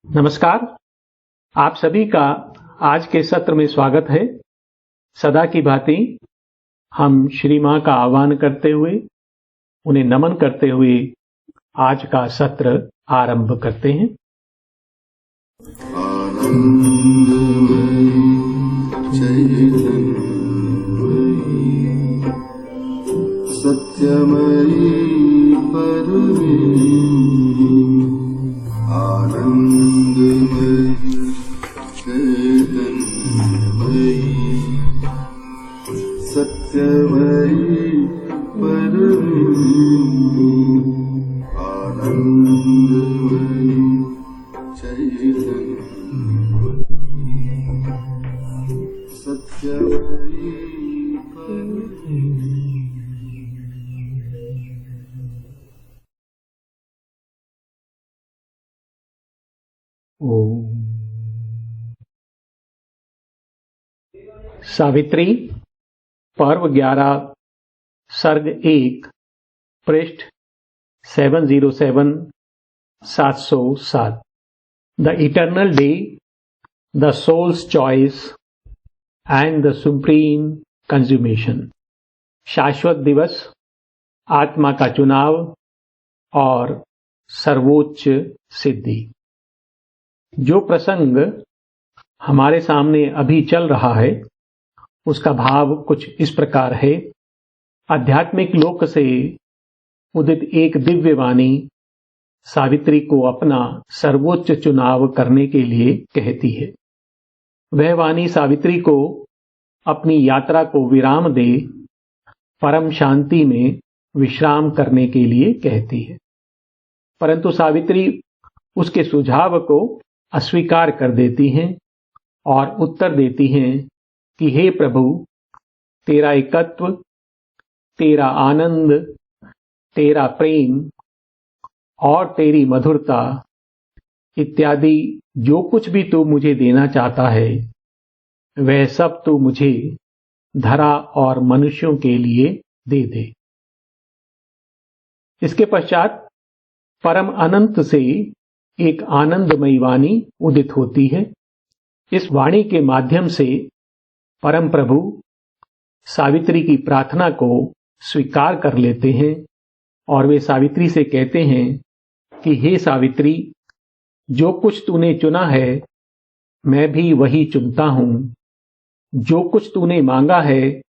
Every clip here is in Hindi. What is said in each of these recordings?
नमस्कार। आप सभी का आज के सत्र में स्वागत है। सदा की भांति हम श्री मां का आह्वान करते हुए, उन्हें नमन करते हुए आज का सत्र आरंभ करते हैं। सत्यमयी परमे आनंदमयी चैतन्यमयी सत्यमयी परमे आनंदमयी चैतन्यमयी सत्यमयी परमे। सावित्री पर्व 11 सर्ग 1 पृष्ठ 707 the eternal day, the souls choice and the supreme consummation. शाश्वत दिवस, आत्मा का चुनाव और सर्वोच्च सिद्धि। जो प्रसंग हमारे सामने अभी चल रहा है उसका भाव कुछ इस प्रकार है। आध्यात्मिक लोक से उदित एक दिव्य वाणी सावित्री को अपना सर्वोच्च चुनाव करने के लिए कहती है। वह वाणी सावित्री को अपनी यात्रा को विराम दे परम शांति में विश्राम करने के लिए कहती है, परंतु सावित्री उसके सुझाव को अस्वीकार कर देती हैं और उत्तर देती हैं कि हे प्रभु, तेरा एकत्व, तेरा आनंद, तेरा प्रेम और तेरी मधुरता इत्यादि जो कुछ भी तू मुझे देना चाहता है वह सब तू मुझे धरा और मनुष्यों के लिए दे दे। इसके पश्चात परम अनंत से एक आनंदमयी वाणी उदित होती है। इस वाणी के माध्यम से परम प्रभु सावित्री की प्रार्थना को स्वीकार कर लेते हैं और वे सावित्री से कहते हैं कि हे सावित्री, जो कुछ तूने चुना है मैं भी वही चुनता हूं। जो कुछ तूने मांगा है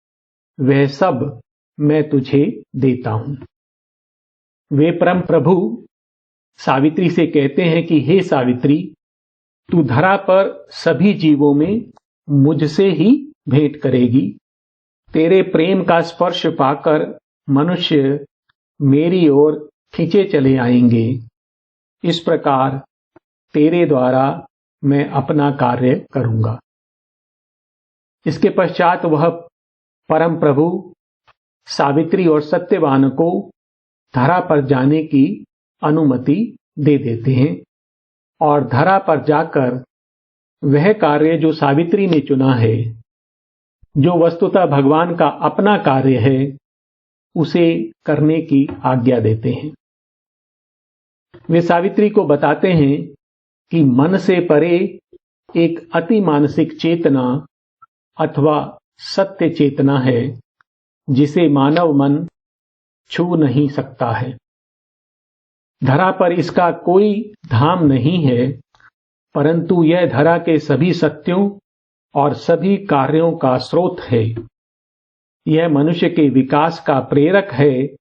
वह सब मैं तुझे देता हूं। वे परम प्रभु सावित्री से कहते हैं कि हे सावित्री, तू धरा पर सभी जीवों में मुझसे ही भेंट करेगी। तेरे प्रेम का स्पर्श पाकर मनुष्य मेरी ओर खींचे चले आएंगे। इस प्रकार तेरे द्वारा मैं अपना कार्य करूंगा। इसके पश्चात वह परम प्रभु सावित्री और सत्यवान को धरा पर जाने की अनुमति दे देते हैं और धरा पर जाकर वह कार्य जो सावित्री ने चुना है, जो वस्तुतः भगवान का अपना कार्य है, उसे करने की आज्ञा देते हैं। वे सावित्री को बताते हैं कि मन से परे एक अति मानसिक चेतना अथवा सत्य चेतना है जिसे मानव मन छू नहीं सकता है। धरा पर इसका कोई धाम नहीं है, परंतु यह धरा के सभी सत्यों और सभी कार्यों का स्रोत है। यह मनुष्य के विकास का प्रेरक है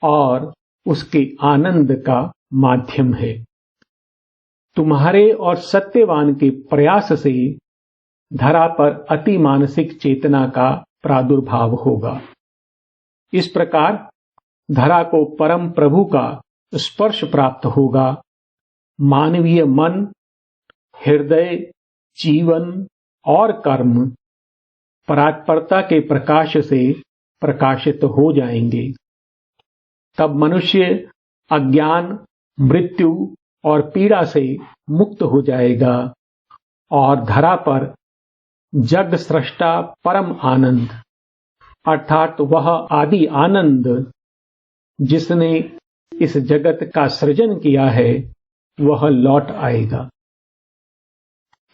और उसके आनंद का माध्यम है। तुम्हारे और सत्यवान के प्रयास से धरा पर अति मानसिक चेतना का प्रादुर्भाव होगा। इस प्रकार धरा को परम प्रभु का स्पर्श प्राप्त होगा। मानवीय मन, हृदय, जीवन और कर्म परात्परता के प्रकाश से प्रकाशित हो जाएंगे। तब मनुष्य अज्ञान, मृत्यु और पीड़ा से मुक्त हो जाएगा और धरा पर जग सृष्टा परम आनंद अर्थात वह आदि आनंद जिसने इस जगत का सृजन किया है वह लौट आएगा।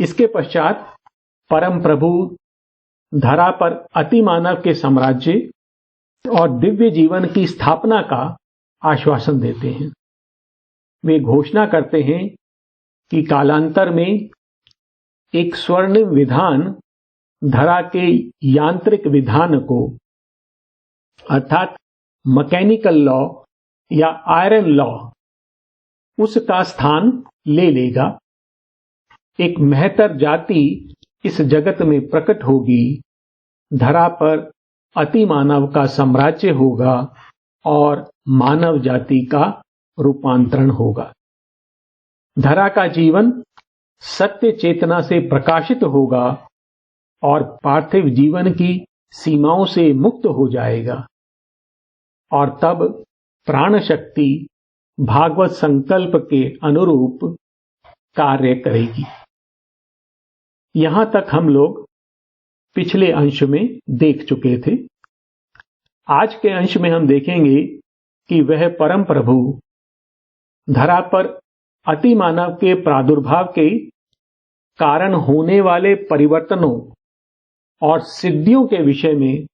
इसके पश्चात परम प्रभु धरा पर अतिमानव के साम्राज्य और दिव्य जीवन की स्थापना का आश्वासन देते हैं। वे घोषणा करते हैं कि कालांतर में एक स्वर्णिम विधान धरा के यांत्रिक विधान को अर्थात मैकेनिकल लॉ या आयरन लॉ उसका स्थान ले लेगा। एक महतर जाति इस जगत में प्रकट होगी, धरा पर अतिमानव का साम्राज्य होगा और मानव जाति का रूपांतरण होगा। धरा का जीवन सत्य चेतना से प्रकाशित होगा और पार्थिव जीवन की सीमाओं से मुक्त हो जाएगा और तब प्राण शक्ति भागवत संकल्प के अनुरूप कार्य करेगी। यहां तक हम लोग पिछले अंश में देख चुके थे। आज के अंश में हम देखेंगे कि वह परम प्रभु धरा पर अतिमानव के प्रादुर्भाव के कारण होने वाले परिवर्तनों और सिद्धियों के विषय में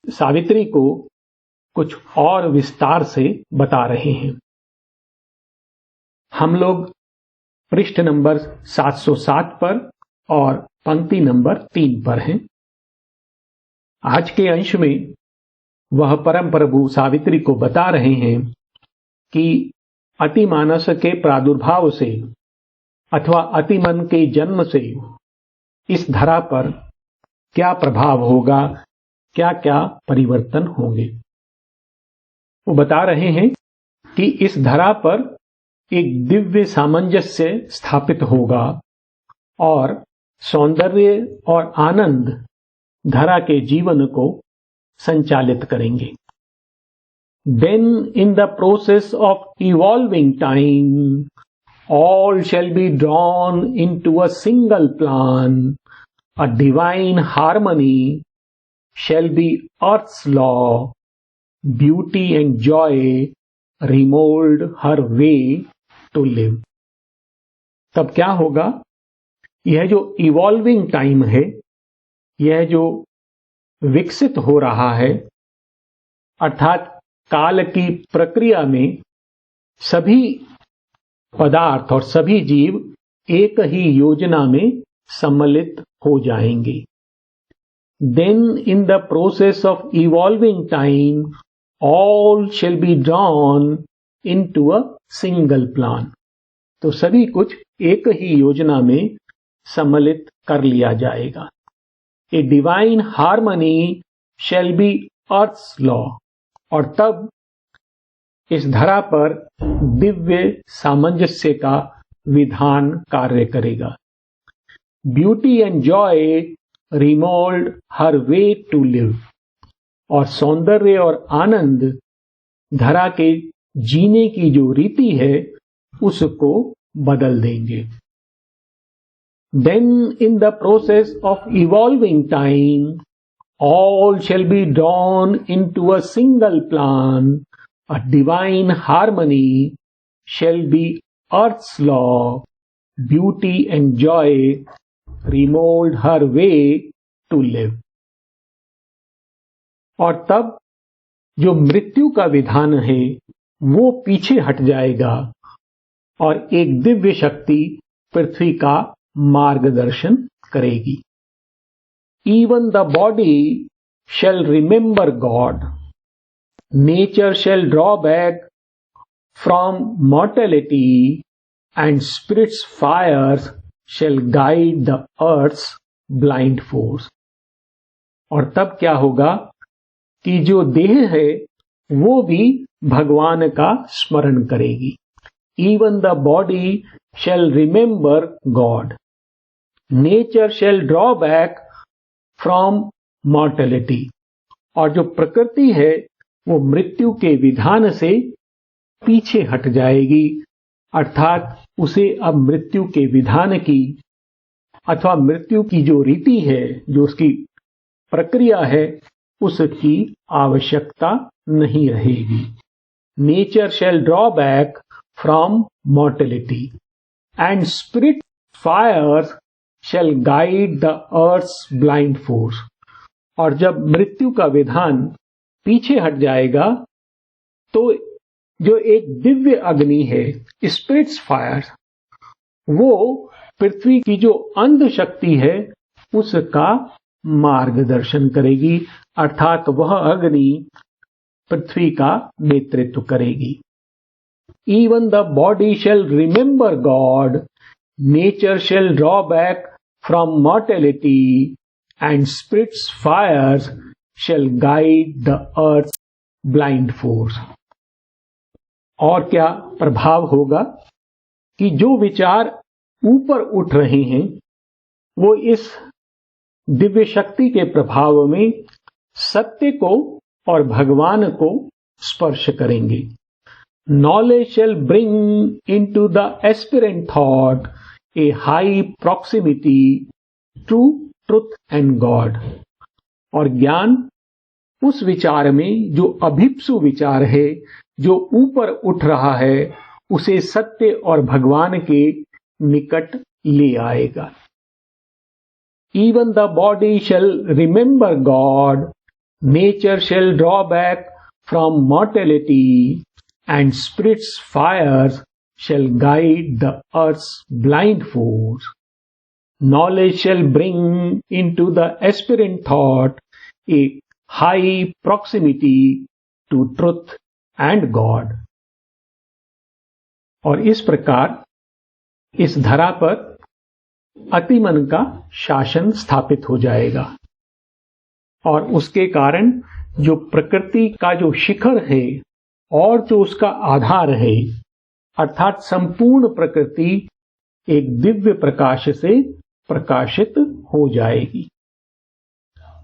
सावित्री को कुछ और विस्तार से बता रहे हैं। हम लोग पृष्ठ नंबर 707 पर और पंक्ति नंबर 3 पर हैं। आज के अंश में वह परम प्रभु सावित्री को बता रहे हैं कि अतिमानस के प्रादुर्भाव से अथवा अतिमन के जन्म से इस धरा पर क्या प्रभाव होगा, क्या क्या परिवर्तन होंगे। वो बता रहे हैं कि इस धरा पर एक दिव्य सामंजस्य स्थापित होगा और सौंदर्य और आनंद धरा के जीवन को संचालित करेंगे। Then in the process of evolving time, all shall be drawn into a single plan. A divine harmony shall be earth's law. Beauty and joy remold her way to live. तब क्या होगा? यह जो इवॉल्विंग टाइम है, यह जो विकसित हो रहा है, अर्थात काल की प्रक्रिया में सभी पदार्थ और सभी जीव एक ही योजना में सम्मिलित हो जाएंगे। Then in the process of evolving time, all shall be drawn into a single plan. तो सभी कुछ एक ही योजना में सम्मिलित कर लिया जाएगा। A divine harmony shall be earth's law. और तब इस धरा पर दिव्य सामंजस्य का विधान कार्य करेगा। Beauty and joy remould her way to live. और सौंदर्य और आनंद धरा के जीने की जो रीति है उसको बदल देंगे। Then in the process of evolving time, all shall be drawn into a single plan. A divine harmony shall be earth's law. Beauty and joy remold her way to live. और तब जो मृत्यु का विधान है वो पीछे हट जाएगा और एक दिव्य शक्ति पृथ्वी का मार्गदर्शन करेगी। Even the body shall remember God. Nature shall draw back from mortality, and spirit's fires shall guide the earth's blind force. और तब क्या होगा कि जो देह है वो भी भगवान का स्मरण करेगी। Even the body shall remember God. Nature shall draw back from mortality. और जो प्रकृति है वो मृत्यु के विधान से पीछे हट जाएगी, अर्थात उसे अब मृत्यु के विधान की अथवा मृत्यु की जो रीति है, जो उसकी प्रक्रिया है, उसकी आवश्यकता नहीं रहेगी। Nature shall draw back from mortality and spirit fires shall guide the earth's blind force। और जब मृत्यु का विधान पीछे हट जाएगा तो जो एक दिव्य अग्नि है, स्पिरिट्स फायर, वो पृथ्वी की जो अंध शक्ति है उसका मार्गदर्शन करेगी, अर्थात वह अग्नि पृथ्वी का नेतृत्व करेगी। Even the body shall remember God, nature shall draw back from mortality, and spirit's fires shall guide the earth's blind force। और क्या प्रभाव होगा कि जो विचार ऊपर उठ रहे हैं वो इस दिव्य शक्ति के प्रभाव में सत्य को और भगवान को स्पर्श करेंगे। Knowledge shall bring into the aspirant thought a high proximity to truth and God। और ज्ञान उस विचार में जो अभिप्सु विचार है, जो ऊपर उठ रहा है, उसे सत्य और भगवान के निकट ले आएगा। Even the body shall remember God, nature shall draw back from mortality, and spirit's fires shall guide the earth's blind force। Knowledge shall bring into the aspirant thought a high proximity to truth and God। और इस प्रकार इस धरा पर अतिमन का शासन स्थापित हो जाएगा और उसके कारण जो प्रकृति का जो शिखर है और जो उसका आधार है, अर्थात संपूर्ण प्रकृति एक दिव्य प्रकाश से प्रकाशित हो जाएगी।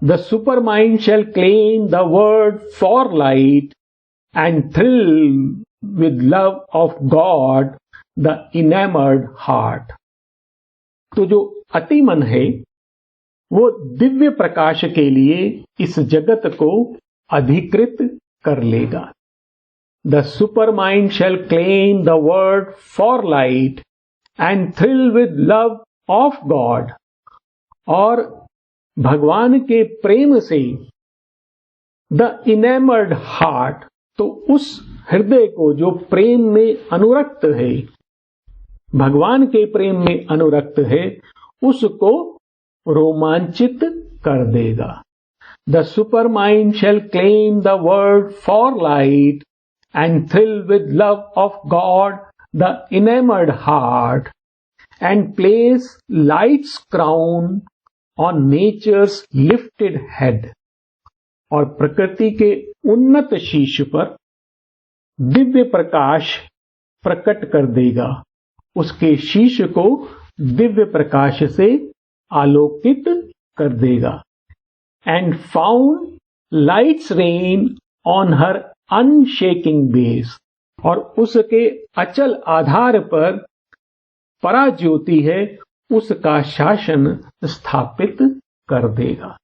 The supermind shall claim the word for light and thrill with love of God the enamored heart। तो जो अतिमन है वो दिव्य प्रकाश के लिए इस जगत को अधिकृत कर लेगा। The supermind shall claim the word for light and thrill with love of God। और भगवान के प्रेम से the enamored heart, तो उस हृदय को जो प्रेम में अनुरक्त है, भगवान के प्रेम में अनुरक्त है, उसको रोमांचित कर देगा। The supermind shall claim the word for light and thrill with love of God the enamored heart, and place light's crown on nature's lifted head। और प्रकृति के उन्नत शीश पर दिव्य प्रकाश प्रकट कर देगा, उसके शीश को दिव्य प्रकाश से आलोकित कर देगा। And found light's reign on her unshaking base। और उसके अचल आधार पर पराज्योति है, उसका शासन स्थापित कर देगा।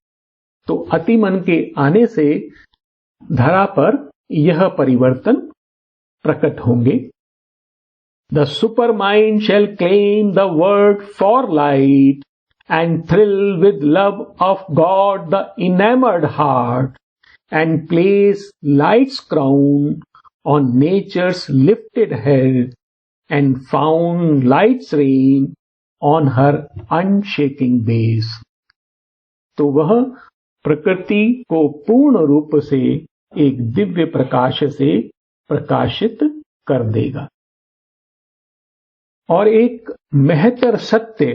तो अतिमन के आने से धरा पर यह परिवर्तन प्रकट होंगे। The supermind shall claim the word for light and thrill with love of God the enamored heart, and place light's crown on nature's lifted head, and found light's reign on her unshaking base। तो वह प्रकृति को पूर्ण रूप से एक दिव्य प्रकाश से प्रकाशित कर देगा और एक महतर सत्य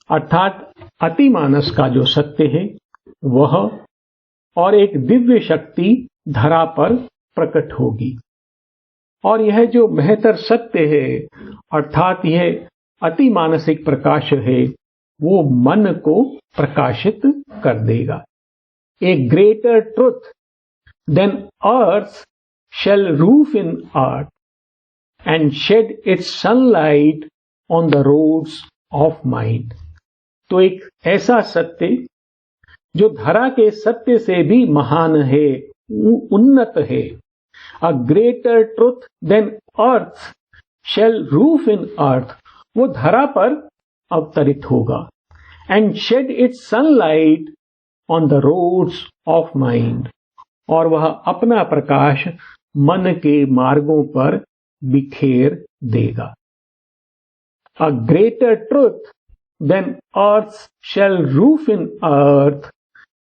अर्थात अतिमानस का जो सत्य है वह और एक दिव्य शक्ति धरा पर प्रकट होगी। और यह जो महतर सत्य है अर्थात यह अतिमानसिक प्रकाश है वो मन को प्रकाशित कर देगा। A greater truth than earth shall roof in earth and shed its sunlight on the roads of mind। तो एक ऐसा सत्य जो धरा के सत्य से भी महान है, उन्नत है। A greater truth than earth shall roof in earth, वो धरा पर अवतरित होगा। and shed its sunlight on the roads of mind. और वह अपना प्रकाश मन के मार्गों पर बिखेर देगा. A greater truth than earth shall roof in earth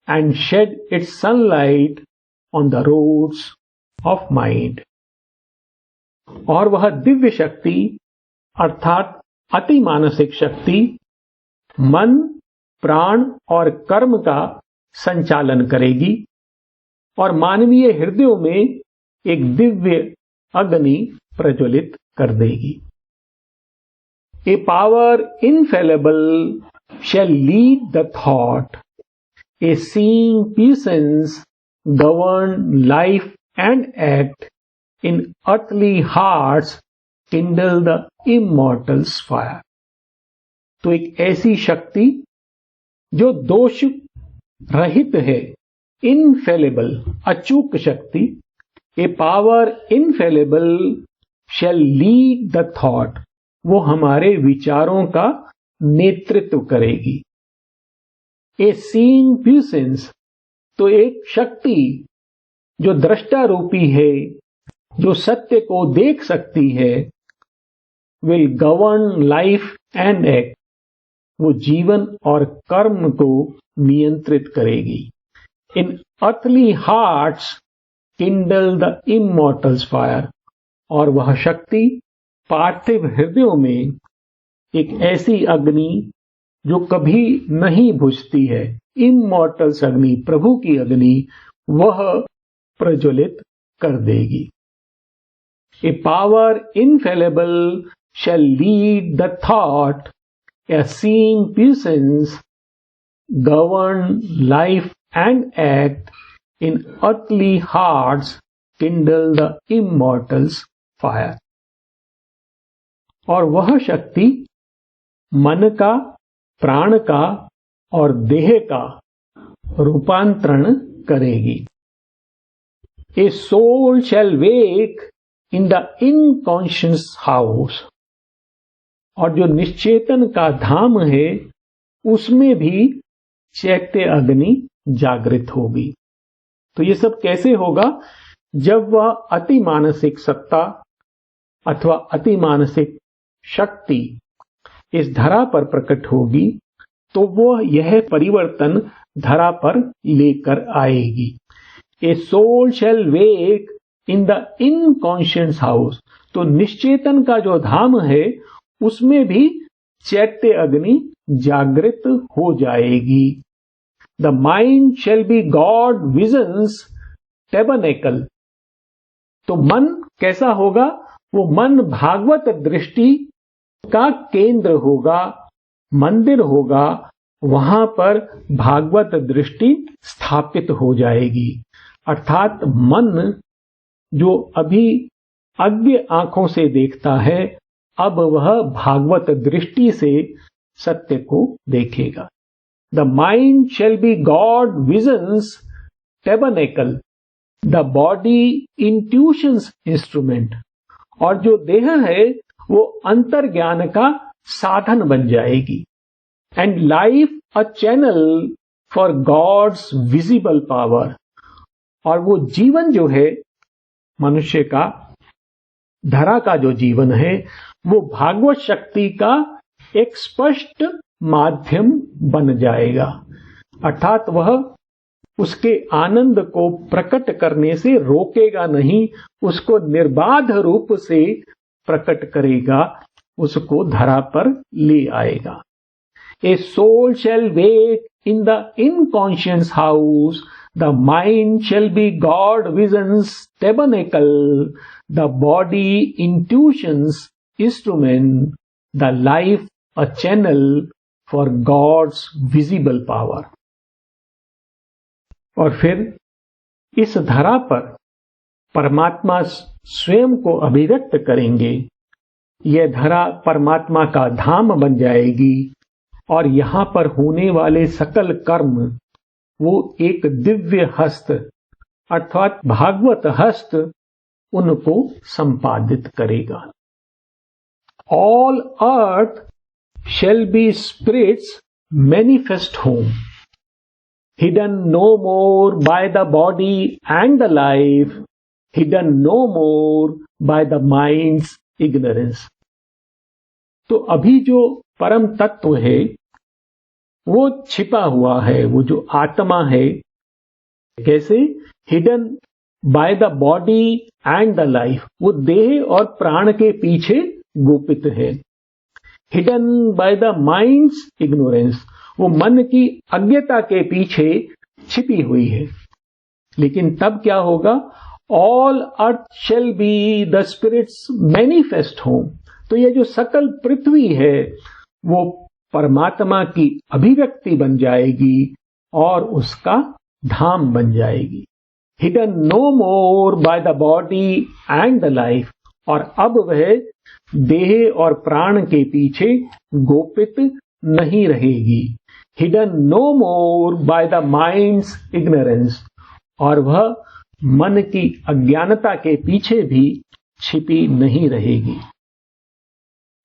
and shed its sunlight on the roads of mind. और वह दिव्य शक्ति अर्थात अति मानसिक शक्ति मन, प्राण और कर्म का संचालन करेगी और मानवीय हृदयों में एक दिव्य अग्नि प्रज्वलित कर देगी. A power infallible shall lead the thought. A seeing presence govern life and act in earthly hearts kindle the immortal's fire. तो एक ऐसी शक्ति जो दोष रहित है, infallible अचूक शक्ति, a power infallible shall lead the thought, वो हमारे विचारों का नेतृत्व करेगी. ए सीइंग प्रेजेंस, तो एक शक्ति जो दृष्टा रूपी है, जो सत्य को देख सकती है, will govern life and act, वो जीवन और कर्म को नियंत्रित करेगी. In earthly hearts kindle the immortal's fire, और वह शक्ति पार्थिव हृदयों में एक ऐसी अग्नि जो कभी नहीं बुझती है, इमॉर्टल्स अग्नि, प्रभु की अग्नि, वह प्रज्वलित कर देगी. A power infallible shall lead the thought, a seeing presence govern life and act in earthly hearts kindle the immortal's fire. और वह शक्ति मन का, प्राण का और देह का रूपांतरण करेगी. A soul shall wake in the unconscious house, और जो निश्चेतन का धाम है उसमें भी चैत्य अग्नि जागृत होगी. तो ये सब कैसे होगा? जब वह अति मानसिक सत्ता अथवा अति मानसिक शक्ति इस धरा पर प्रकट होगी तो वह यह परिवर्तन धरा पर लेकर आएगी. A soul shall wake in the inconscient house, तो निश्चेतन का जो धाम है उसमें भी चैत्य अग्नि जागृत हो जाएगी. The mind shall be God vision's tabernacle, तो मन कैसा होगा? वो मन भागवत दृष्टि का केंद्र होगा, मंदिर होगा, वहां पर भागवत दृष्टि स्थापित हो जाएगी. अर्थात मन जो अभी अज्ञ आंखों से देखता है, अब वह भागवत दृष्टि से सत्य को देखेगा. The mind shall be God vision's tabernacle, the body intuition's instrument, और जो देह है वो अंतर्ज्ञान का साधन बन जाएगी. And life a channel for God's visible power, और वो जीवन जो है मनुष्य का, धरा का जो जीवन है, वो भागवत शक्ति का एक स्पष्ट माध्यम बन जाएगा. अर्थात वह उसके आनंद को प्रकट करने से रोकेगा नहीं, उसको निर्बाध रूप से प्रकट करेगा, उसको धरा पर ले आएगा. A soul shall wake in the inconscient house, the mind shall be God vision's tabernacle, the body intuition's instrument, the life a channel for God's visible power. और फिर इस धरा पर परमात्मा स्वयं को अभिव्यक्त करेंगे. यह धरा परमात्मा का धाम बन जाएगी और यहां पर होने वाले सकल कर्म वो एक दिव्य हस्त अर्थात भागवत हस्त उनको संपादित करेगा. All earth shall be spirits manifest home, hidden no more by the body and the life, hidden no more by the mind's ignorance. तो अभी जो परम तत्व है वो छिपा हुआ है, वो जो आत्मा है, कैसे? Hidden bye the body and the life, वो देह और प्राण के पीछे गोपित है। Hidden bye the mind's ignorance, वो मन की अज्ञता के पीछे छिपी हुई है। लेकिन तब क्या होगा? All earth shall be the spirit's manifest home, तो ये जो सकल पृथ्वी है वो परमात्मा की अभिव्यक्ति बन जाएगी और उसका धाम बन जाएगी। Hidden no more by the body and the life, और अब वह देह और प्राण के पीछे गोपित नहीं रहेगी। Hidden no more by the mind's ignorance, और वह मन की अज्ञानता के पीछे भी छिपी नहीं रहेगी।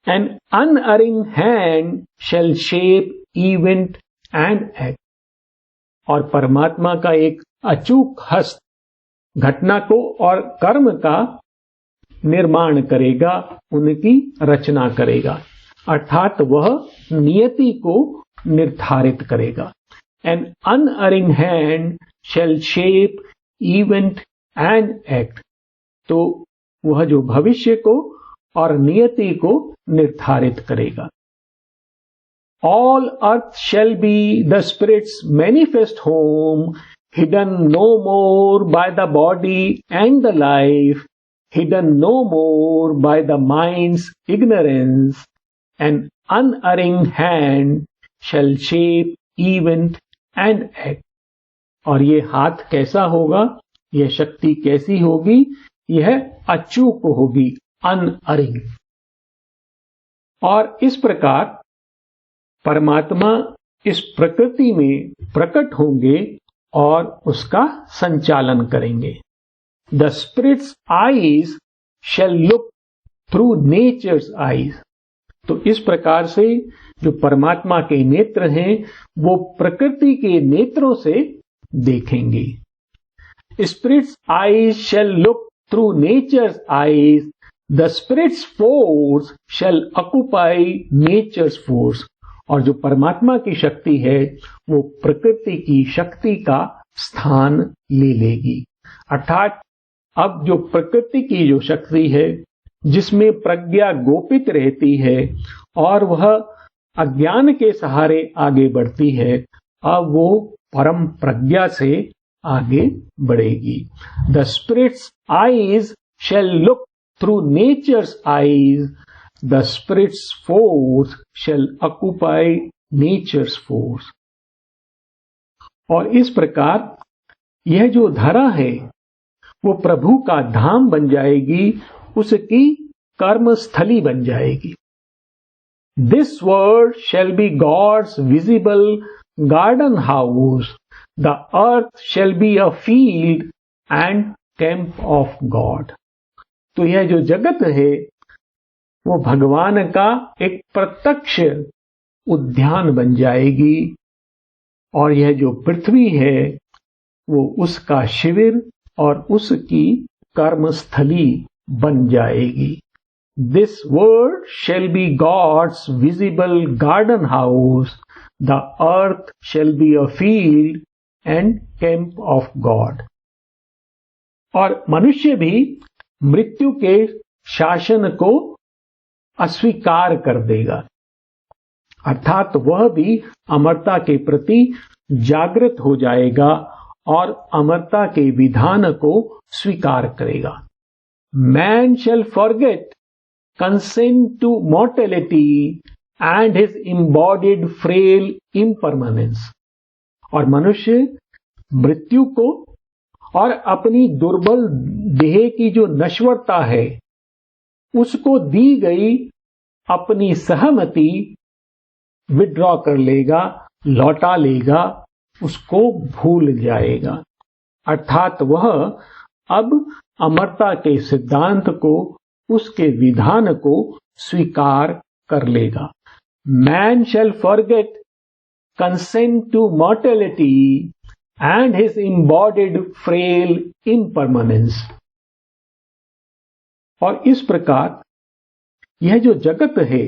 An unerring hand shall shape event and act, और परमात्मा का एक अचूक हस्त घटना को और कर्म का निर्माण करेगा, उनकी रचना करेगा, अर्थात वह नियति को निर्धारित करेगा। An unerring hand shall shape event and act, तो वह जो भविष्य को और नियति को निर्धारित करेगा। All earth shall be the spirit's manifest home, hidden no more by the body and the life, hidden no more by the mind's ignorance. An unerring hand shall shape event and act. और ये हाथ कैसा होगा? यह शक्ति कैसी होगी? यह अचूक होगी, अनअरिंग। और इस प्रकार परमात्मा इस प्रकृति में प्रकट होंगे और उसका संचालन करेंगे। The spirit's eyes shall look through nature's eyes, तो इस प्रकार से जो परमात्मा के नेत्र हैं वो प्रकृति के नेत्रों से देखेंगे। Spirit's eyes shall look through nature's eyes, the spirit's force shall occupy nature's force, और जो परमात्मा की शक्ति है वो प्रकृति की शक्ति का स्थान ले लेगी। अर्थात अब जो प्रकृति की जो शक्ति है जिसमें प्रज्ञा गोपित रहती है और वह अज्ञान के सहारे आगे बढ़ती है, अब वो परम प्रज्ञा से आगे बढ़ेगी। The spirit's eyes shall look through nature's eyes, the spirit's force shall occupy nature's force. और इस प्रकार यह जो धरा है वो प्रभु का धाम बन जाएगी, उसकी कर्मस्थली बन जाएगी। This world shall be God's visible garden house, the earth shall be a field and camp of God. तो यह जो जगत है वो भगवान का एक प्रत्यक्ष उद्यान बन जाएगी और यह जो पृथ्वी है वो उसका शिविर और उसकी कर्मस्थली बन जाएगी। This world shall be God's visible garden house, the earth shall be a field and camp of God. और मनुष्य भी मृत्यु के शासन को अस्वीकार कर देगा, अर्थात वह भी अमरता के प्रति जागृत हो जाएगा और अमरता के विधान को स्वीकार करेगा। Man shall forget consent to mortality and his embodied frail impermanence, और मनुष्य मृत्यु को और अपनी दुर्बल देह की जो नश्वरता है उसको दी गई अपनी सहमति विड्रॉ कर लेगा, लौटा लेगा, उसको भूल जाएगा। अर्थात वह अब अमरता के सिद्धांत को, उसके विधान को स्वीकार कर लेगा। Man shall forget consent to mortality and his embodied frail impermanence. और इस प्रकार यह जो जगत है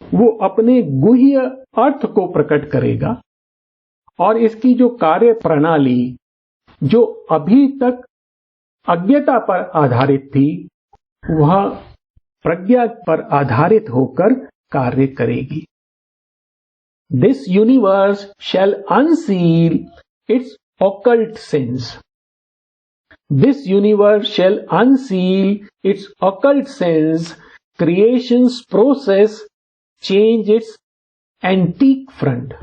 वो अपने गुह्य अर्थ को प्रकट करेगा और इसकी जो कार्य प्रणाली जो अभी तक अज्ञता पर आधारित थी वह प्रज्ञा पर आधारित होकर कार्य करेगी. This universe shall unseal its occult sense. This universe shall unseal its occult sense. Creation's process change its antique front.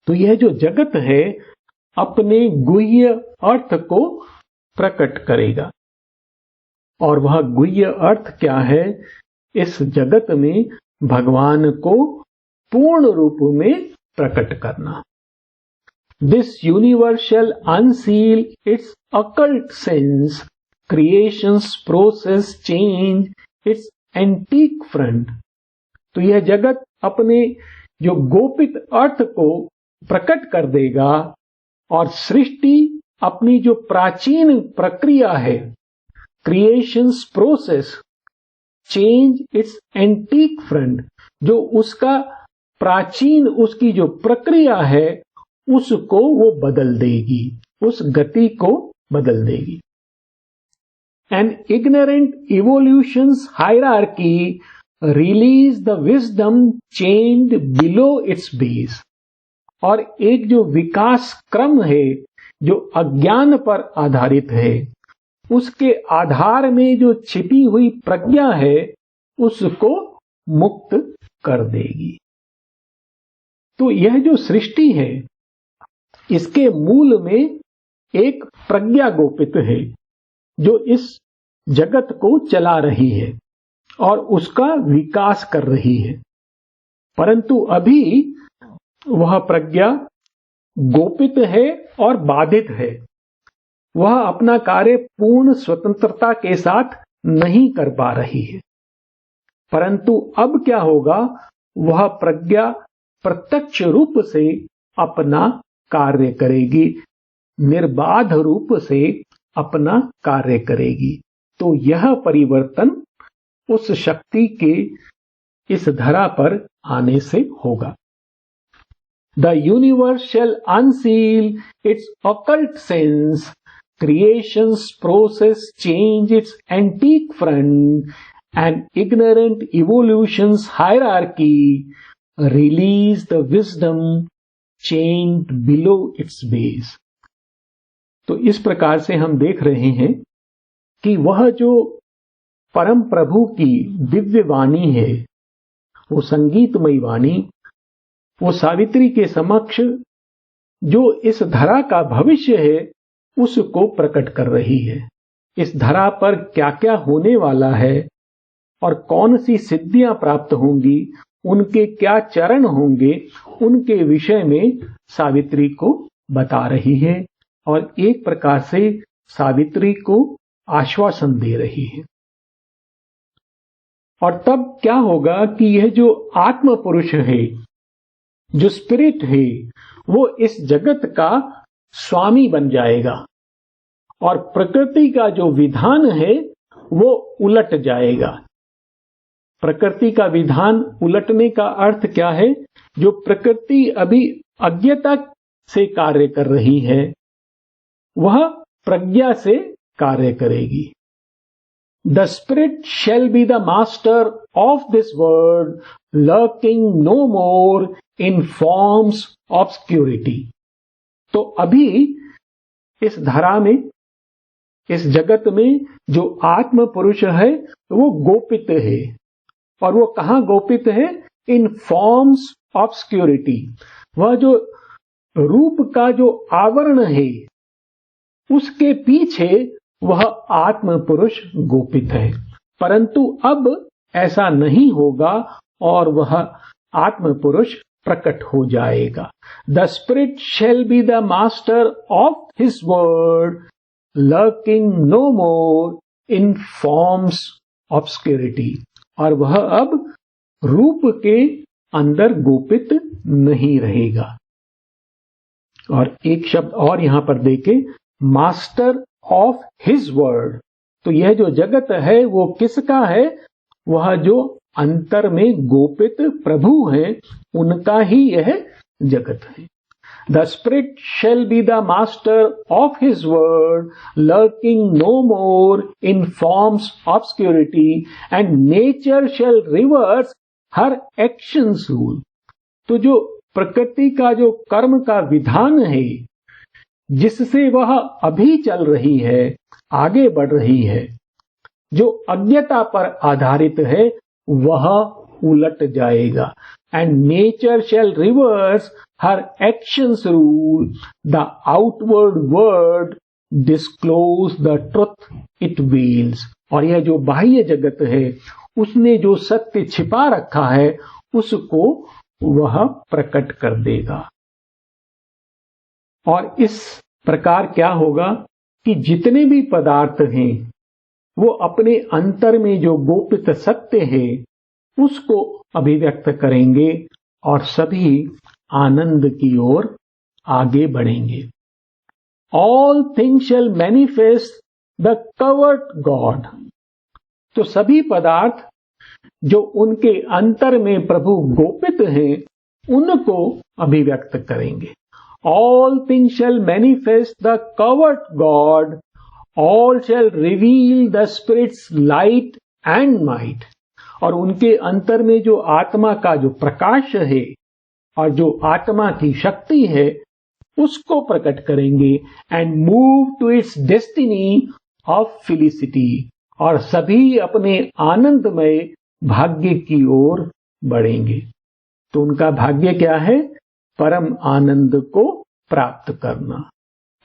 तो यह जो जगत है अपने गुह्य अर्थ को प्रकट करेगा और वह गुह्य अर्थ क्या है? इस जगत में भगवान को पूर्ण रूप में प्रकट करना. This universe shall unseal its occult sense. Creation's process change its antique front. तो यह जगत अपने जो गोपित अर्थ को प्रकट कर देगा और सृष्टि अपनी जो प्राचीन प्रक्रिया है creations process change it's antique front, जो उसका प्राचीन उसकी जो प्रक्रिया है उसको वो बदल देगी, उस गति को बदल देगी. An ignorant evolution's hierarchy release the wisdom chained below its base. और एक जो विकास क्रम है जो अज्ञान पर आधारित है उसके आधार में जो छिपी हुई प्रज्ञा है उसको मुक्त कर देगी. तो यह जो सृष्टि है इसके मूल में एक प्रज्ञा गोपित है जो इस जगत को चला रही है और उसका विकास कर रही है. परंतु अभी वह प्रज्ञा गोपित है और बाधित है. वह अपना कार्य पूर्ण स्वतंत्रता के साथ नहीं कर पा रही है. परंतु अब क्या होगा? वह प्रज्ञा प्रत्यक्ष रूप से अपना कार्य करेगी, निर्बाध रूप से अपना कार्य करेगी. तो यह परिवर्तन उस शक्ति के इस धरा पर आने से होगा. The universe shall unseal its occult sense. Creation's process change its antique front, and ignorant evolution's hierarchy release the wisdom chained below its base. तो इस प्रकार से हम देख रहे हैं कि वह जो परम प्रभु की दिव्य वाणी है वो संगीतमयी वाणी वो सावित्री के समक्ष जो इस धरा का भविष्य है उसको प्रकट कर रही है. इस धरा पर क्या क्या होने वाला है और कौन सी सिद्धियां प्राप्त होंगी, उनके क्या चरण होंगे, उनके विषय में सावित्री को बता रही है और एक प्रकार से सावित्री को आश्वासन दे रही है. और तब क्या होगा कि यह जो आत्म पुरुष है, जो स्पिरिट है, वो इस जगत का स्वामी बन जाएगा और प्रकृति का जो विधान है वो उलट जाएगा. प्रकृति का विधान उलटने का अर्थ क्या है? जो प्रकृति अभी अज्ञता से कार्य कर रही है वह प्रज्ञा से कार्य करेगी. The spirit shall be the master of this world, lurking no more in forms obscurity. तो अभी इस धरा में, इस जगत में जो आत्म पुरुष है वो गोपित है. और वो कहाँ गोपित है? इन फॉर्म्स ऑब्स्क्यूरिटी. वह जो रूप का जो आवरण है उसके पीछे वह आत्म पुरुष गोपित है. परंतु अब ऐसा नहीं होगा और वह आत्म पुरुष प्रकट हो जाएगा. The spirit shall be the master of his word, lurking no more in form's obscurity. और वह अब रूप के अंदर गोपित नहीं रहेगा। और एक शब्द और यहां पर देखें, मास्टर ऑफ हिज वर्ड। तो यह जो जगत है वो किसका है? वह जो अंतर में गोपित प्रभु हैं उनका ही यह जगत है। The Spirit shall be the master of his word, lurking no more in form's obscurity, and nature shall reverse her actions rule. तो जो प्रकृति का जो कर्म का विधान है, जिससे वह अभी चल रही है, आगे बढ़ रही है, जो अज्ञता पर आधारित है, वह उलट जाएगा। And nature shall reverse her actions rule. The outward word disclose the truth it veils. और यह जो बाह्य जगत है, उसने जो सत्य छिपा रखा है, उसको वह प्रकट कर देगा। और इस प्रकार क्या होगा कि जितने भी पदार्थ हैं, वो अपने अंतर में जो गोपित सत्य है, उसको अभिव्यक्त करेंगे और सभी आनंद की ओर आगे बढ़ेंगे। All things shall manifest the covered God. तो सभी पदार्थ जो उनके अंतर में प्रभु गोपित हैं, उनको अभिव्यक्त करेंगे। All things shall manifest the covered God. All shall reveal the Spirit's light and might. और उनके अंतर में जो आत्मा का जो प्रकाश है और जो आत्मा की शक्ति है, उसको प्रकट करेंगे। And move to its destiny of felicity. और सभी अपने आनंदमय भाग्य की ओर बढ़ेंगे। तो उनका भाग्य क्या है? परम आनंद को प्राप्त करना,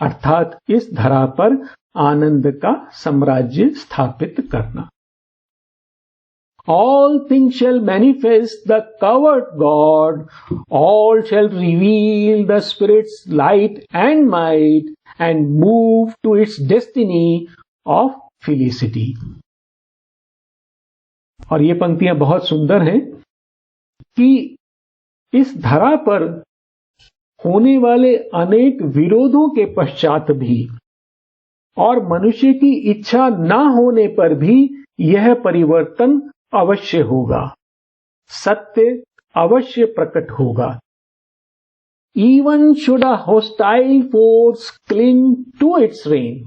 अर्थात इस धरा पर आनंद का साम्राज्य स्थापित करना। All things shall manifest the covered God. All shall reveal the Spirit's light and might, and move to its destiny of felicity. और ये पंक्तियां बहुत सुंदर हैं कि इस धरा पर होने वाले अनेक विरोधों के पश्चात भी और मनुष्य की इच्छा न होने पर भी यह परिवर्तन अवश्य होगा, सत्य अवश्य प्रकट होगा। Even should a hostile force cling to its reign.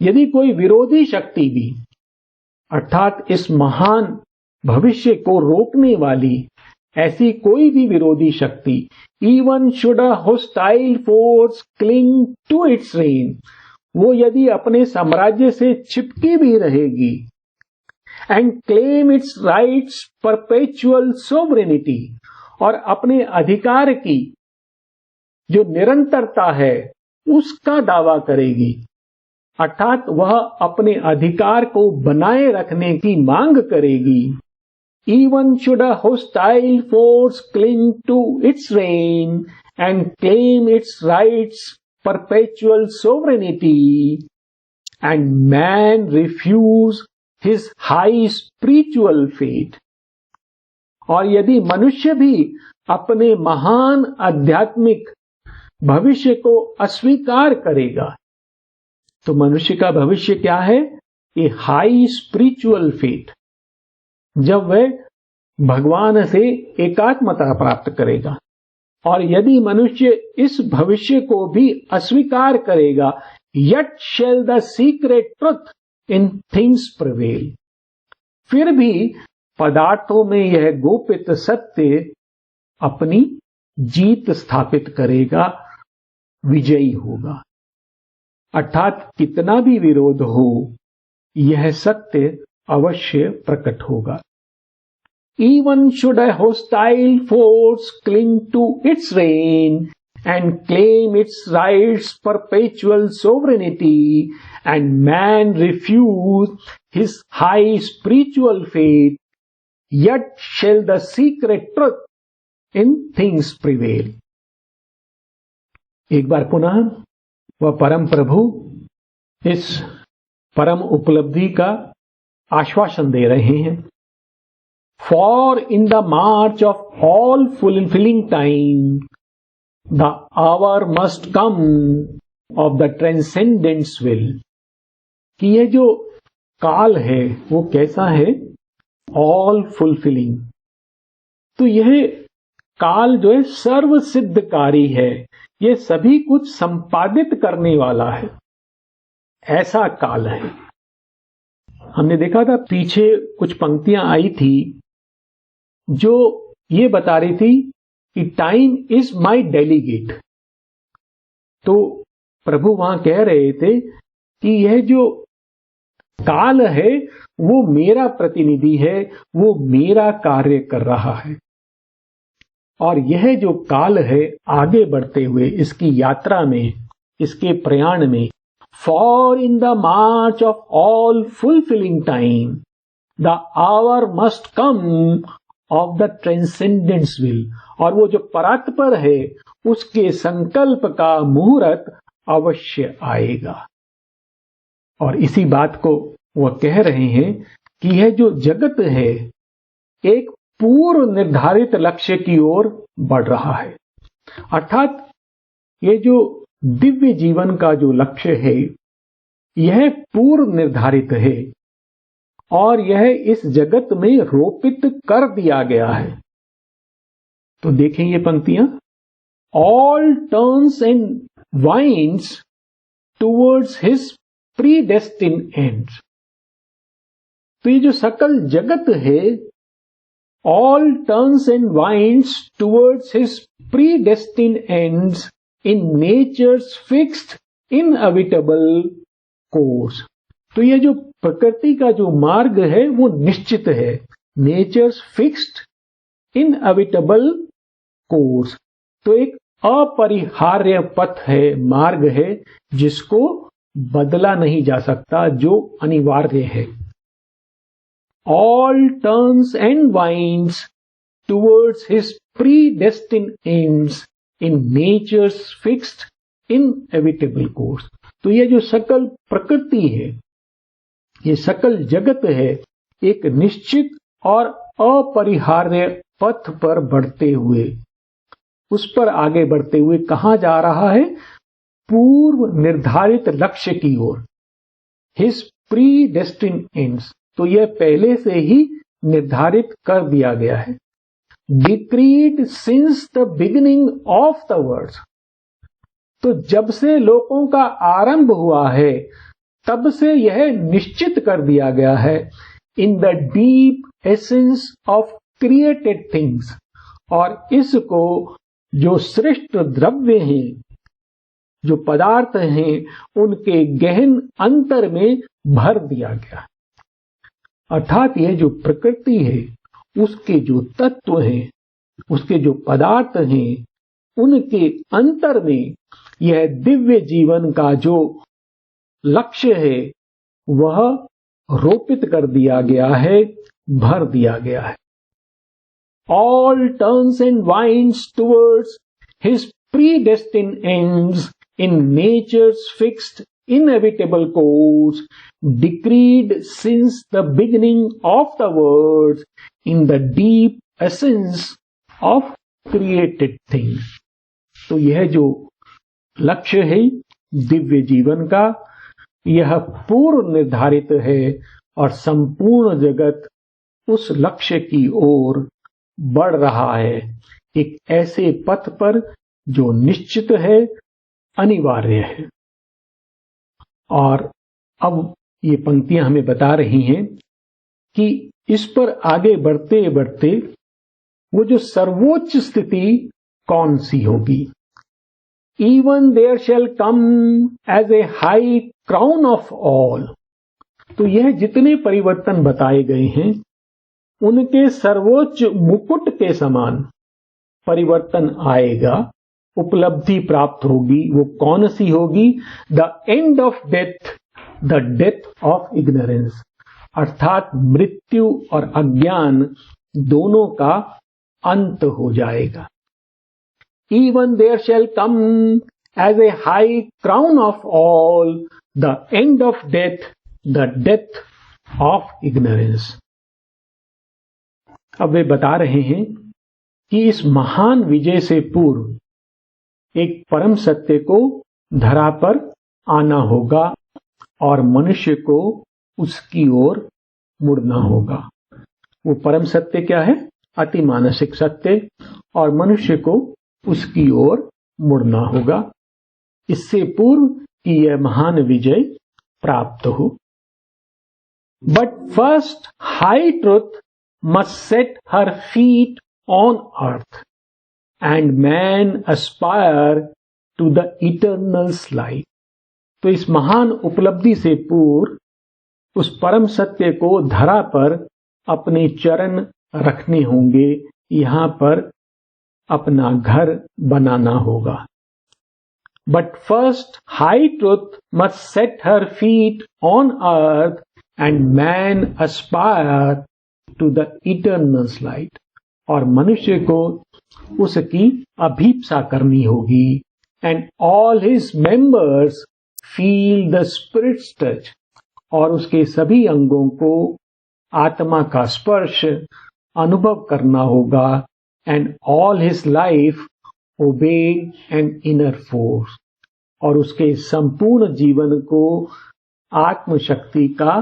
यदि कोई विरोधी शक्ति भी, अर्थात इस महान भविष्य को रोकने वाली ऐसी कोई भी विरोधी शक्ति, even should a hostile force cling to its reign, वो यदि अपने साम्राज्य से चिपकी भी रहेगी, and claim its rights perpetual sovereignty, और अपने अधिकार की जो निरंतरता है उसका दावा करेगी, अर्थात वह अपने अधिकार को बनाए रखने की मांग करेगी। Even should a hostile force cling to its reign and claim its rights perpetual sovereignty, and man refuse his high spiritual fate. और यदि मनुष्य भी अपने महान आध्यात्मिक भविष्य को अस्वीकार करेगा, तो मनुष्य का भविष्य क्या है? ए हाई स्पिरिचुअल फेट, जब वह भगवान से एकात्मता प्राप्त करेगा। और यदि मनुष्य इस भविष्य को भी अस्वीकार करेगा, yet shall the secret truth in things prevail, फिर भी पदार्थों में यह गोपित सत्य अपनी जीत स्थापित करेगा, विजयी होगा। अर्थात कितना भी विरोध हो, यह सत्य अवश्य प्रकट होगा। Even should a hostile force cling to its reign and claim its rights perpetual sovereignty, and man refuse his high spiritual faith, yet shall the secret truth in things prevail. एक बार पुनः वह परम प्रभु इस परम उपलब्धि का आश्वासन दे रहे हैं For in the march of all fulfilling time, the hour must come of the transcendent's will. कि ये जो काल है वो कैसा है? All fulfilling. तो यह काल जो है सर्व सिद्धकारी है, ये सभी कुछ संपादित करने वाला है, ऐसा काल है। हमने देखा था पीछे कुछ पंक्तियां आई थी जो ये बता रही थी कि टाइम इज माय डेलीगेट। तो प्रभु वहां कह रहे थे कि यह जो काल है वो मेरा प्रतिनिधि है, वो मेरा कार्य कर रहा है। और यह जो काल है आगे बढ़ते हुए इसकी यात्रा में, इसके प्रयाण में, for in the march of all fulfilling time the hour must come of the transcendence will. और वो जो परात्पर है उसके संकल्प का मुहूर्त अवश्य आएगा। और इसी बात को वह कह रहे हैं कि यह जो जगत है एक पूर्व निर्धारित लक्ष्य की ओर बढ़ रहा है। अर्थात ये जो दिव्य जीवन का जो लक्ष्य है यह पूर्व निर्धारित है और यह इस जगत में रोपित कर दिया गया है। तो देखें ये पंक्तियां, all turns and winds towards his predestined end. तो ये जो सकल जगत है, all turns and winds towards his predestined ends in nature's fixed inevitable course. तो ये जो प्रकृति का जो मार्ग है वो निश्चित है, नेचर्स फिक्स्ड इनएविटेबल कोर्स। तो एक अपरिहार्य पथ है, मार्ग है जिसको बदला नहीं जा सकता, जो अनिवार्य है। All turns and winds towards his predestined ends in nature's fixed inevitable course. तो ये जो सकल प्रकृति है, ये सकल जगत है, एक निश्चित और अपरिहार्य पथ पर बढ़ते हुए, उस पर आगे बढ़ते हुए कहां जा रहा है? पूर्व निर्धारित लक्ष्य की ओर। हिज प्रीडेस्टिन्ड एंड्स, तो यह पहले से ही निर्धारित कर दिया गया है। Decreed since the beginning of the world. तो जब से लोकों का आरंभ हुआ है तब से यह निश्चित कर दिया गया है, इन the deep essence of created things. और इसको जो सृष्ट द्रव्य हैं, जो पदार्थ हैं, उनके गहन अंतर में भर दिया गया। अर्थात यह जो प्रकृति है उसके जो तत्व हैं, उसके जो पदार्थ हैं, उनके अंतर में यह दिव्य जीवन का जो लक्ष्य है वह रोपित कर दिया गया है, भर दिया गया है। All turns and winds towards his predestined ends in nature's fixed inevitable course, decreed since the beginning of the world in the deep essence of created things. तो यह जो लक्ष्य है दिव्य जीवन का, यह पूर्व निर्धारित है और संपूर्ण जगत उस लक्ष्य की ओर बढ़ रहा है, एक ऐसे पथ पर जो निश्चित है, अनिवार्य है। और अब ये पंक्तियां हमें बता रही हैं कि इस पर आगे बढ़ते बढ़ते वो जो सर्वोच्च स्थिति कौन सी होगी? Even there shall come as a high crown of all। तो यह जितने परिवर्तन बताए गए हैं उनके सर्वोच्च मुकुट के समान परिवर्तन आएगा, उपलब्धि प्राप्त होगी। वो कौन सी होगी? The end of death, the death of ignorance. अर्थात मृत्यु और अज्ञान दोनों का अंत हो जाएगा। Even there shall come as a high crown of all the end of death, the death of ignorance। अब वे बता रहे हैं कि इस महान विजय से पूर्व एक परम सत्य को धरा पर आना होगा और मनुष्य को उसकी ओर मुड़ना होगा। वो परम सत्य क्या है? अति मानसिक सत्य, और मनुष्य को उसकी ओर मुड़ना होगा इससे पूर्व कि यह महान विजय प्राप्त हो। But first high truth must set her feet on earth and man aspire to the eternal life। तो इस महान उपलब्धि से पूर्व उस परम सत्य को धरा पर अपने चरण रखने होंगे, यहां पर अपना घर बनाना होगा। But first high truth must set her feet on earth and man aspire to the eternal light। और मनुष्य को उसकी अभीप्सा करनी होगी। And all his members feel the spirit's touch। और उसके सभी अंगों को आत्मा का स्पर्श अनुभव करना होगा। And all his life obey an inner force। और उसके संपूर्ण जीवन को आत्मशक्ति का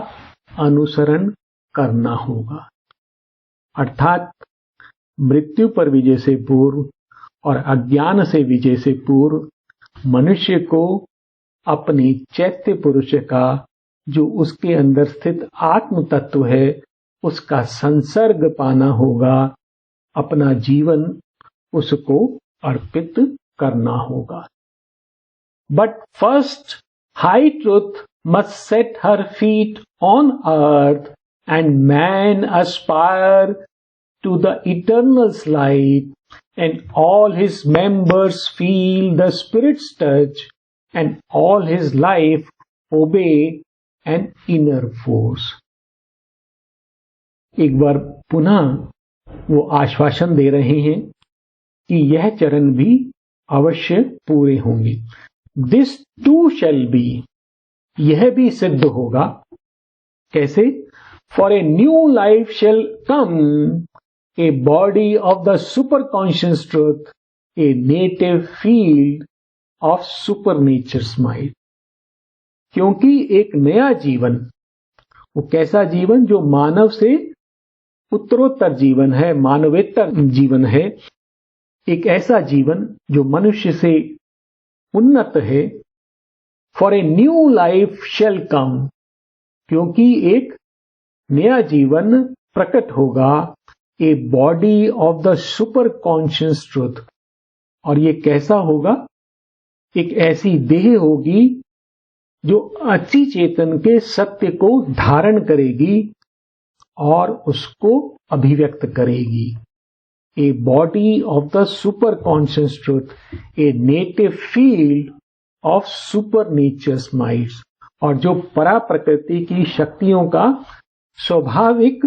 अनुसरण करना होगा। अर्थात मृत्यु पर विजय से पूर्व और अज्ञान से विजय से पूर्व मनुष्य को अपने चैत्य पुरुष का, जो उसके अंदर स्थित आत्म तत्व है, उसका संसर्ग पाना होगा, अपना जीवन उसको अर्पित करना होगा। But first high truth must set her feet on earth and man aspire to the eternal light, and all his members feel the Spirit's touch, and all his life obey an inner force। एक बार पुनः वो आश्वासन दे रहे हैं कि यह चरण भी अवश्य पूरे होंगे। This too shall be, यह भी सिद्ध होगा। कैसे? For a new life shall come, a body of the superconscious truth, a native field of supernature's might। क्योंकि एक नया जीवन, वो कैसा जीवन? जो मानव से उत्तरोत्तर जीवन है, मानवेतर जीवन है, एक ऐसा जीवन जो मनुष्य से उन्नत है। For a new life shall come, क्योंकि एक नया जीवन प्रकट होगा। A body of the super conscious truth, और ये कैसा होगा? एक ऐसी देह होगी जो अति चेतन के सत्य को धारण करेगी और उसको अभिव्यक्त करेगी। A body of the super conscious truth, a native field of supernature's might, और जो परा प्रकृति की शक्तियों का स्वाभाविक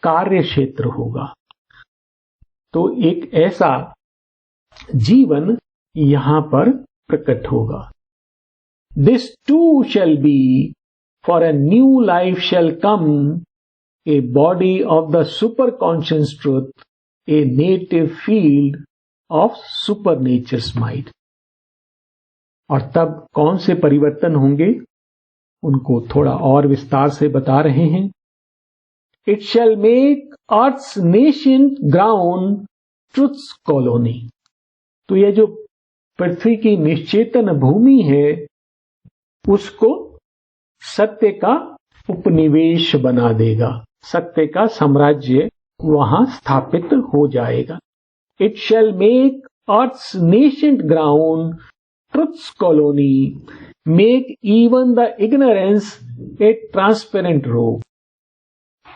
कार्य क्षेत्र होगा। तो एक ऐसा जीवन यहां पर प्रकट होगा। This too shall be, for a new life shall come, a body of the superconscious truth, a native field of supernature's might। और तब कौन से परिवर्तन होंगे, उनको थोड़ा और विस्तार से बता रहे हैं। It shall make earth's nascent ground truth's colony। तो यह जो पृथ्वी की निश्चेतन भूमि है, उसको सत्य का उपनिवेश बना देगा, सत्य का साम्राज्य वहां स्थापित हो जाएगा। It shall make earth's nascent ground truth's colony, make even the ignorance a transparent robe,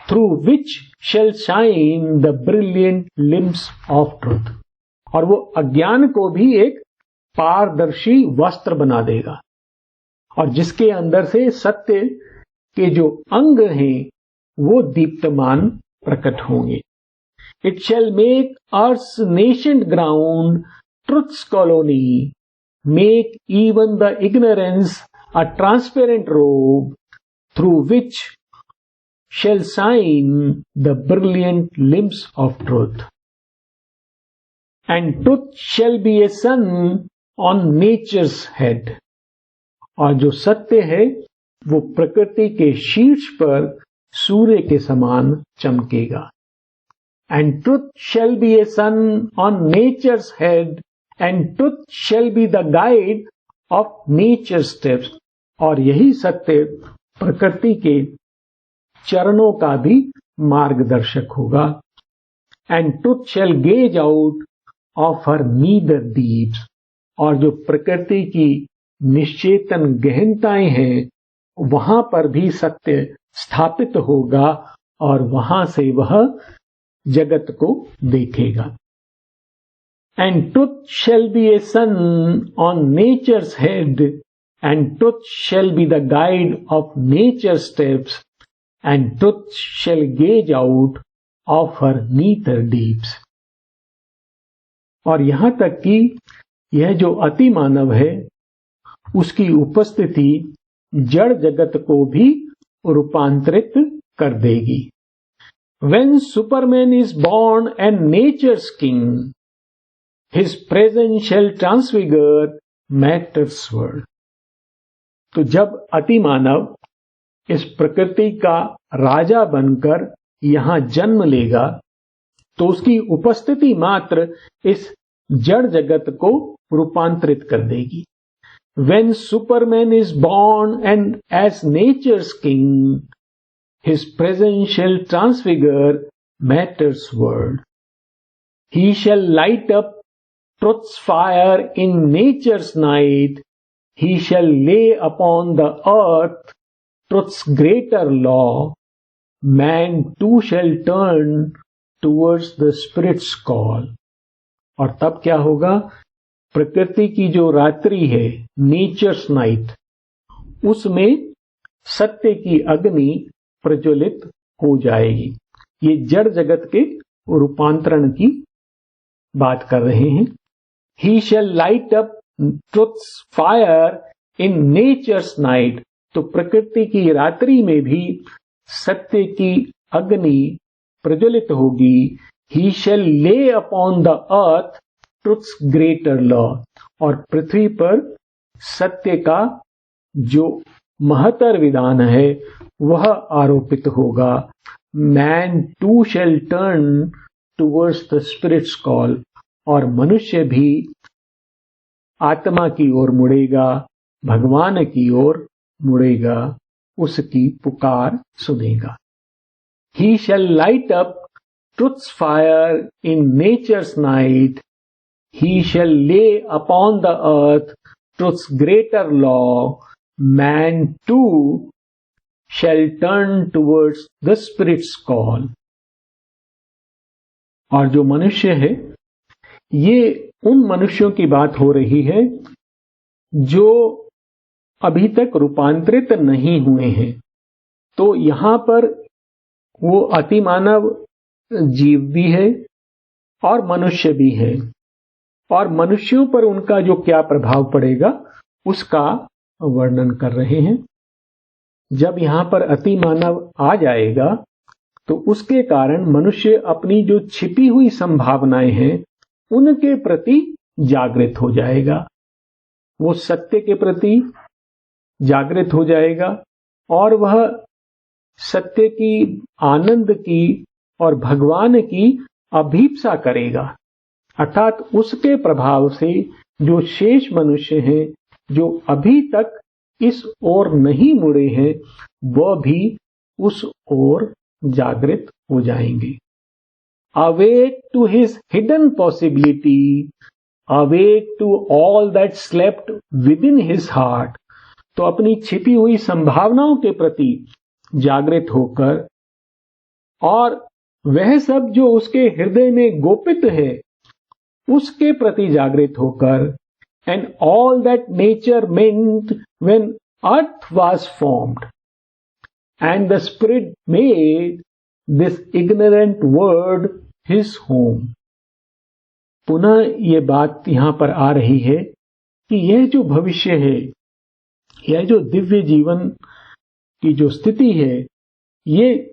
through which shall shine the brilliant limbs of truth। और वो अज्ञान को भी एक पारदर्शी वस्त्र बना देगा, और जिसके अंदर से सत्य के जो अंग हैं वो दीप्तमान प्रकट होंगे। It shall make earth's nascent ground truth's colony, make even the ignorance a transparent robe, through which shall shine the brilliant limbs of truth, and truth shall be a sun on nature's head. और जो सत्य है वो प्रकृति के शीर्ष पर सूर्य के समान चमकेगा. And truth shall be a sun on nature's head, and truth shall be the guide of nature's steps. और यही सत्य प्रकृति के चरणों का भी मार्गदर्शक होगा. And truth shall gauge out of her neither deeps. और जो प्रकृति की निश्चेतन गहनताएं हैं वहां पर भी सत्य स्थापित होगा और वहां से वह जगत को देखेगा. And truth shall be a sun on nature's head, and truth shall be the guide of nature's steps, and truth shall gauge out of her nether deeps. और यहां तक कि यह जो अति मानव है उसकी उपस्थिति जड़ जगत को भी रूपांतरित कर देगी. When Superman is born and nature's king, his presence shall transfigure matter's world. तो जब अति मानव इस प्रकृति का राजा बनकर यहां जन्म लेगा तो उसकी उपस्थिति मात्र इस जड़ जगत को रूपांतरित कर देगी. When Superman is born and as nature's king, his presence shall transfigure matter's world. He shall light up truth's fire in nature's night. He shall lay upon the earth truth's greater law. Man too shall turn towards the Spirit's call. और तब क्या होगा? प्रकृति की जो रात्रि है, नेचर्स नाइट, उसमें सत्य की अग्नि प्रज्वलित हो जाएगी. ये जड़ जगत के रूपांतरण की बात कर रहे हैं. He shall light up truth's fire in nature's night. तो प्रकृति की रात्रि में भी सत्य की अग्नि प्रज्वलित होगी. He shall lay upon the earth truth's greater law. और पृथ्वी पर सत्य का जो महत्तर विधान है वह आरोपित होगा. Man too shall turn towards the Spirit's call. और मनुष्य भी आत्मा की ओर मुड़ेगा, भगवान की ओर मुड़ेगा, उसकी पुकार सुनेगा. He shall light up truth's fire in nature's night. He shall lay upon the earth truth's greater law. Man too shall turn towards the Spirit's call. और जो मनुष्य है, ये उन मनुष्यों की बात हो रही है जो अभी तक रूपांतरित नहीं हुए हैं. तो यहां पर वो अति मानव जीव भी है और मनुष्य भी है. और मनुष्यों पर उनका जो क्या प्रभाव पड़ेगा उसका वर्णन कर रहे हैं. जब यहां पर अति मानव आ जाएगा तो उसके कारण मनुष्य अपनी जो छिपी हुई संभावनाएं हैं उनके प्रति जागृत हो जाएगा. वो सत्य के प्रति जागृत हो जाएगा और वह सत्य की, आनंद की और भगवान की अभीप्सा करेगा. अर्थात उसके प्रभाव से जो शेष मनुष्य हैं जो अभी तक इस ओर नहीं मुड़े हैं वह भी उस ओर जागृत हो जाएंगे. Awake to his hidden possibility, awake to all that slept within his heart. तो अपनी छिपी हुई संभावनाओं के प्रति जागृत होकर और वह सब जो उसके हृदय में गोपित है उसके प्रति जागृत होकर, and all that nature meant when earth was formed, and the Spirit made this ignorant world his home. पुनः ये बात यहां पर आ रही है कि यह जो भविष्य है, यह जो दिव्य जीवन की जो स्थिति है, ये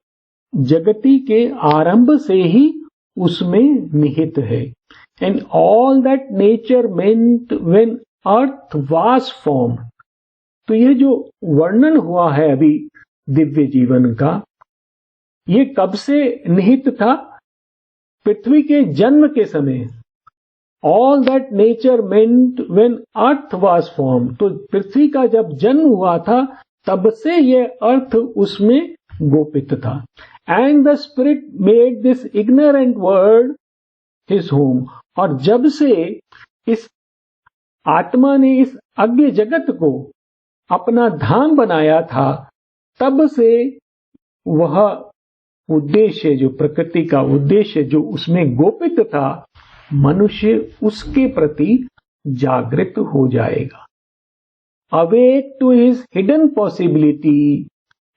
जगति के आरंभ से ही उसमें निहित है। And all that nature meant when earth was form. तो ये जो वर्णन हुआ है अभी दिव्य जीवन का, ये कब से निहित था? पृथ्वी के जन्म के समय। All that nature meant when earth was form. तो पृथ्वी का जब जन्म हुआ था तब से ये अर्थ उसमें गोपित था। And the spirit made this ignorant world his home. और जब से इस आत्मा ने इस अज्ञ जगत को अपना धाम बनाया था, तब से वह उद्देश्य, जो प्रकृति का उद्देश्य जो उसमें गोपित था, मनुष्य उसके प्रति जागृत हो जाएगा। Awake to his hidden possibility,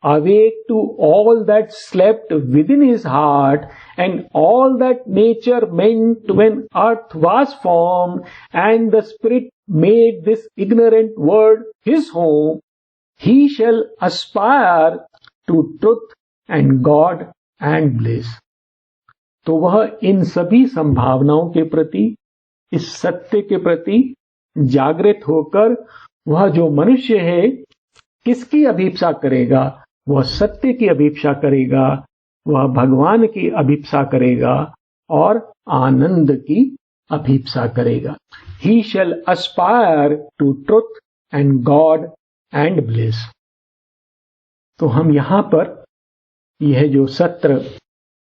awake to all that slept within his heart, and all that nature meant when earth was formed, and the Spirit made this ignorant world his home, he shall aspire to truth and God and bliss. तो वह इन सभी संभावनाओं के प्रति, इस सत्य के प्रति जागृत होकर वह जो मनुष्य है, किसकी अभिप्सा करेगा? वह सत्य की अभिप्सा करेगा, वह भगवान की अभिप्सा करेगा और आनंद की अभिप्सा करेगा। He shall aspire to truth and God and bliss. तो हम यहां पर यह जो सत्र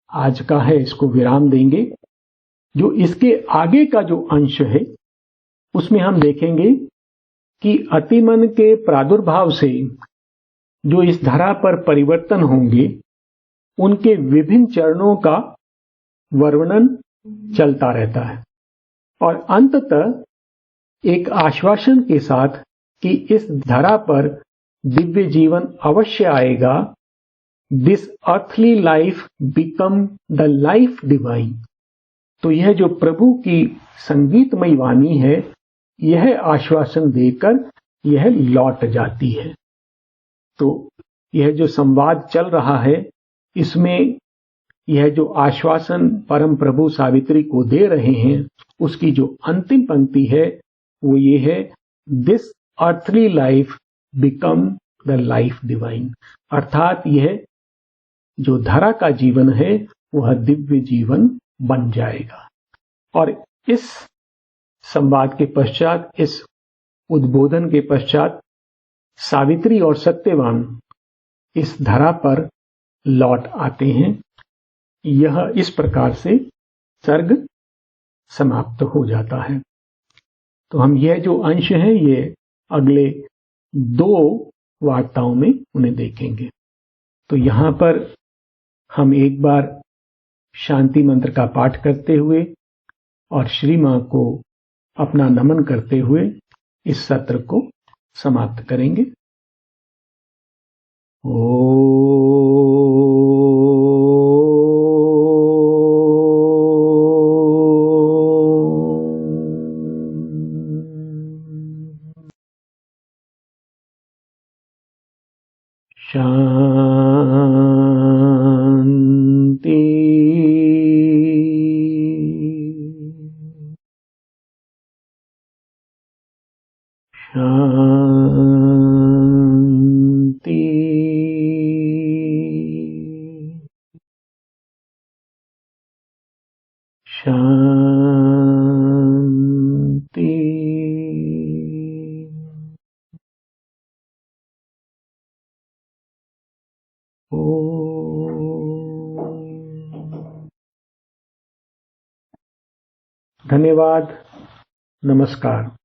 आज का है इसको विराम देंगे। जो इसके आगे का जो अंश है उसमें हम देखेंगे कि अतिमन के प्रादुर्भाव से जो इस धरा पर परिवर्तन होंगे, उनके विभिन्न चरणों का वर्णन चलता रहता है और अंततः एक आश्वासन के साथ कि इस धरा पर दिव्य जीवन अवश्य आएगा। This earthly life become the life divine. तो यह जो प्रभु की संगीतमयी वाणी है, यह आश्वासन देकर यह लौट जाती है। तो यह जो संवाद चल रहा है, इसमें यह जो आश्वासन परम प्रभु सावित्री को दे रहे हैं, उसकी जो अंतिम पंक्ति है वो ये है, this earthly life become the life divine. अर्थात यह जो धरा का जीवन है वह दिव्य जीवन बन जाएगा। और इस संवाद के पश्चात, इस उद्बोधन के पश्चात सावित्री और सत्यवान इस धरा पर लौट आते हैं। यह इस प्रकार से सर्ग समाप्त हो जाता है। तो हम यह जो अंश हैं ये अगले 2 वार्ताओं में उन्हें देखेंगे। तो यहां पर हम एक बार शांति मंत्र का पाठ करते हुए और श्री मां को अपना नमन करते हुए इस सत्र को समाप्त करेंगे। शांति शांति शांति। धन्यवाद। नमस्कार।